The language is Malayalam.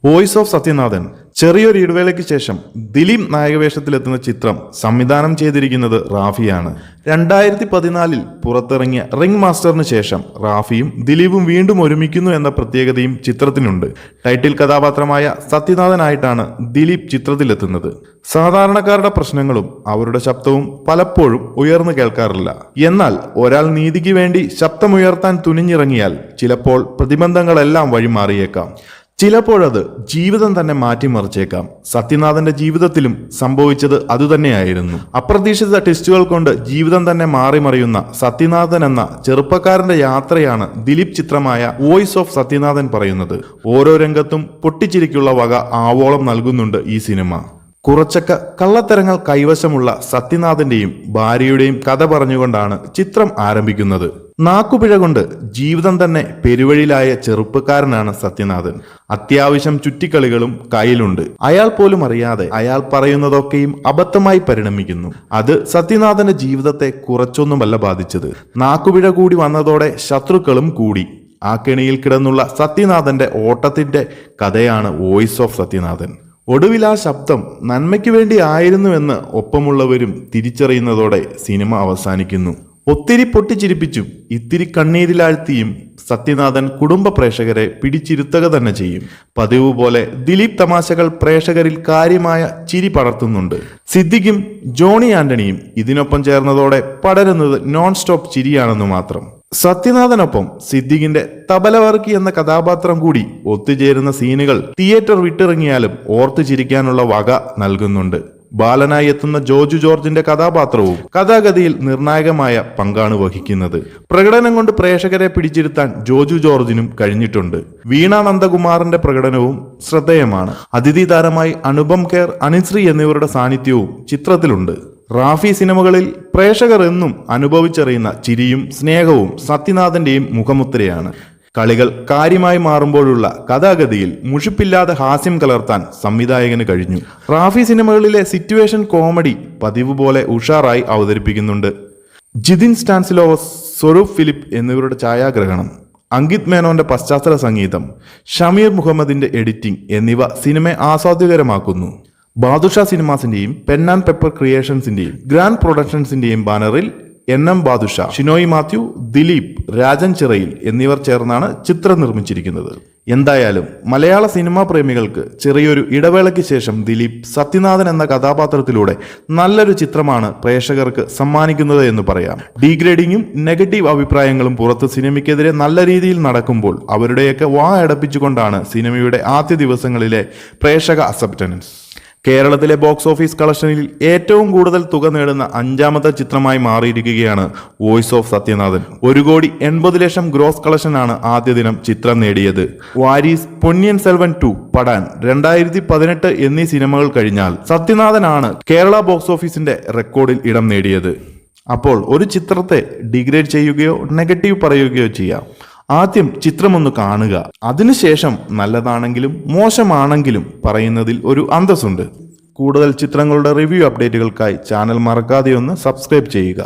Voice of Sathyanathan. ചെറിയൊരു ഇടവേളയ്ക്ക് ശേഷം ദിലീപ് നായകവേഷത്തിലെത്തുന്ന ചിത്രം സംവിധാനം ചെയ്തിരിക്കുന്നത് റാഫിയാണ്. 2014 പുറത്തിറങ്ങിയ റിംഗ് മാസ്റ്ററിന് ശേഷം റാഫിയും ദിലീപും വീണ്ടും ഒരുമിക്കുന്നു എന്ന പ്രത്യേകതയും ചിത്രത്തിനുണ്ട്. ടൈറ്റിൽ കഥാപാത്രമായ സത്യനാഥനായിട്ടാണ് ദിലീപ് ചിത്രത്തിലെത്തുന്നത്. സാധാരണക്കാരുടെ പ്രശ്നങ്ങളും അവരുടെ ശബ്ദവും പലപ്പോഴും ഉയർന്നു കേൾക്കാറില്ല. എന്നാൽ ഒരാൾ നീതിക്ക് വേണ്ടി ശബ്ദമുയർത്താൻ തുനിഞ്ഞിറങ്ങിയാൽ ചിലപ്പോൾ പ്രതിബന്ധങ്ങളെല്ലാം വഴിമാറിയേക്കാം. ചിലപ്പോഴത് ജീവിതം തന്നെ മാറ്റിമറിച്ചേക്കാം. സത്യനാഥന്റെ ജീവിതത്തിലും സംഭവിച്ചത് അതുതന്നെയായിരുന്നു. അപ്രതീക്ഷിത ട്വിസ്റ്റുകൾ കൊണ്ട് ജീവിതം തന്നെ മാറിമറിയുന്ന സത്യനാഥൻ എന്ന ചെറുപ്പക്കാരന്റെ യാത്രയാണ് ദിലീപ് ചിത്രമായ വോയിസ് ഓഫ് സത്യനാഥൻ പറയുന്നത്. ഓരോ രംഗത്തും പൊട്ടിച്ചിരിക്കുള്ള വക ആവോളം നൽകുന്നുണ്ട് ഈ സിനിമ. കുറച്ചൊക്കെ കള്ളത്തരങ്ങൾ കൈവശമുള്ള സത്യനാഥന്റെയും ഭാര്യയുടെയും കഥ പറഞ്ഞുകൊണ്ടാണ് ചിത്രം ആരംഭിക്കുന്നത്. നാക്കുപിഴ കൊണ്ട് ജീവിതം തന്നെ പെരുവഴിയിലായ ചെറുപ്പക്കാരനാണ് സത്യനാഥൻ. അത്യാവശ്യം ചുറ്റിക്കളികളും കയ്യിലുണ്ട്. അയാൾ പോലും അറിയാതെ അയാൾ പറയുന്നതൊക്കെയും അബദ്ധമായി പരിണമിക്കുന്നു. അത് സത്യനാഥന്റെ ജീവിതത്തെ കുറച്ചൊന്നുമല്ല ബാധിച്ചത്. നാക്കുപിഴ കൂടി വന്നതോടെ ശത്രുക്കളും കൂടി. ആ കെണിയിൽ കിടന്നുള്ള സത്യനാഥന്റെ ഓട്ടത്തിന്റെ കഥയാണ് വോയിസ് ഓഫ് സത്യനാഥൻ. ഒടുവിൽ ആ ശബ്ദം നന്മയ്ക്ക് വേണ്ടി ആയിരുന്നുവെന്ന് ഒപ്പമുള്ളവരും തിരിച്ചറിയുന്നതോടെ സിനിമ അവസാനിക്കുന്നു. ഒത്തിരി പൊട്ടിച്ചിരിപ്പിച്ചും ഇത്തിരി കണ്ണീരിലാഴ്ത്തിയും സത്യനാഥൻ കുടുംബ പ്രേക്ഷകരെ പിടിച്ചിരുത്തുക തന്നെ ചെയ്യും. പതിവ് പോലെ ദിലീപ് തമാശകൾ പ്രേക്ഷകരിൽ കാര്യമായ ചിരി പടർത്തുന്നുണ്ട്. സിദ്ദിഖും ജോണി ആന്റണിയും ഇതിനൊപ്പം ചേർന്നതോടെ പടരുന്നത് നോൺ സ്റ്റോപ്പ് ചിരിയാണെന്ന് മാത്രം. സത്യനാഥനൊപ്പം സിദ്ദിഖിന്റെ തബലവർക്കി എന്ന കഥാപാത്രം കൂടി ഒത്തുചേരുന്ന സീനുകൾ തിയേറ്റർ വിട്ടിറങ്ങിയാലും ഓർത്തു ചിരിക്കാനുള്ള വക നൽകുന്നുണ്ട്. ബാലനായി എത്തുന്ന ജോജു ജോർജിന്റെ കഥാപാത്രവും കഥാഗതിയിൽ നിർണായകമായ പങ്കാണ് വഹിക്കുന്നത്. പ്രകടനം കൊണ്ട് പ്രേക്ഷകരെ പിടിച്ചിരുത്താൻ ജോജു ജോർജിനും കഴിഞ്ഞിട്ടുണ്ട്. വീണ നന്ദകുമാറിന്റെ പ്രകടനവും ശ്രദ്ധേയമാണ്. അതിഥി താരമായി അനുപം ഖേർ, അനിശ്രീ എന്നിവരുടെ സാന്നിധ്യവും ചിത്രത്തിലുണ്ട്. റാഫി സിനിമകളിൽ പ്രേക്ഷകർ എന്നും അനുഭവിച്ചറിയുന്ന ചിരിയും സ്നേഹവും സത്യനാഥന്റെയും മുഖമുദ്രയാണ്. കളികൾ കാര്യമായി മാറുമ്പോഴുള്ള കഥാഗതിയിൽ മുഷിപ്പില്ലാതെ ഹാസ്യം കലർത്താൻ സംവിധായകന് കഴിഞ്ഞു. റാഫി സിനിമകളിലെ സിറ്റുവേഷൻ കോമഡി പതിവ് പോലെ ഉഷാറായി അവതരിപ്പിക്കുന്നുണ്ട്. ജിതിൻ സ്റ്റാൻസിലോവസ്, സ്വരൂപ് ഫിലിപ്പ് എന്നിവരുടെ ഛായാഗ്രഹണം, അങ്കിത് മേനോന്റെ പശ്ചാത്തല സംഗീതം, ഷമീർ മുഹമ്മദിന്റെ എഡിറ്റിംഗ് എന്നിവ സിനിമയെ ആസ്വാദ്യകരമാക്കുന്നു. ബാദുഷ സിനിമാസിന്റെയും പെൻ ആൻഡ് പെപ്പർ ക്രിയേഷൻസിന്റെയും ഗ്രാൻഡ് പ്രൊഡക്ഷൻസിന്റെയും ബാനറിൽ NM ബാദുഷ, ഷിനോയ് മാത്യു, ദിലീപ്, രാജൻ ചിറയിൽ എന്നിവർ ചേർന്നാണ് ചിത്രം നിർമ്മിച്ചിരിക്കുന്നത്. എന്തായാലും മലയാള സിനിമാ പ്രേമികൾക്ക് ചെറിയൊരു ഇടവേളയ്ക്ക് ശേഷം ദിലീപ് സത്യനാഥൻ എന്ന കഥാപാത്രത്തിലൂടെ നല്ലൊരു ചിത്രമാണ് പ്രേക്ഷകർക്ക് സമ്മാനിക്കുന്നത് എന്ന് പറയാം. ഡീഗ്രേഡിങ്ങും നെഗറ്റീവ് അഭിപ്രായങ്ങളും പുറത്ത് സിനിമയ്ക്കെതിരെ നല്ല രീതിയിൽ നടക്കുമ്പോൾ അവരുടെയൊക്കെ വാ അടപ്പിച്ചുകൊണ്ടാണ് സിനിമയുടെ ആദ്യ ദിവസങ്ങളിലെ പ്രേക്ഷക അക്സെപ്റ്റൻസ്. കേരളത്തിലെ ബോക്സ് ഓഫീസ് കളക്ഷനിൽ ഏറ്റവും കൂടുതൽ തുക നേടുന്ന 5ാമത്തെ ചിത്രമായി മാറിയിരിക്കുകയാണ് വോയിസ് ഓഫ് സത്യനാഥൻ. 1,80,00,000 ഗ്രോസ് കളക്ഷനാണ് ആദ്യ ദിനം ചിത്രം നേടിയത്. വാരീസ്, പൊന്നിയൻ സെൽവൻ 2, പഠാൻ, 2018 എന്നീ സിനിമകൾ കഴിഞ്ഞാൽ സത്യനാഥനാണ് കേരള ബോക്സ് ഓഫീസിന്റെ റെക്കോർഡിൽ ഇടം നേടിയത്. അപ്പോൾ ഒരു ചിത്രത്തെ ഡിഗ്രേഡ് ചെയ്യുകയോ നെഗറ്റീവ് പറയുകയോ ചെയ്യാം. ആദ്യം ചിത്രമൊന്ന് കാണുക. അതിനുശേഷം നല്ലതാണെങ്കിലും മോശമാണെങ്കിലും പറയുന്നതിൽ ഒരു അന്തസ്സുണ്ട്. കൂടുതൽ ചിത്രങ്ങളുടെ റിവ്യൂ അപ്ഡേറ്റുകൾക്കായി ചാനൽ മറക്കാതെ ഒന്ന് സബ്സ്ക്രൈബ് ചെയ്യുക.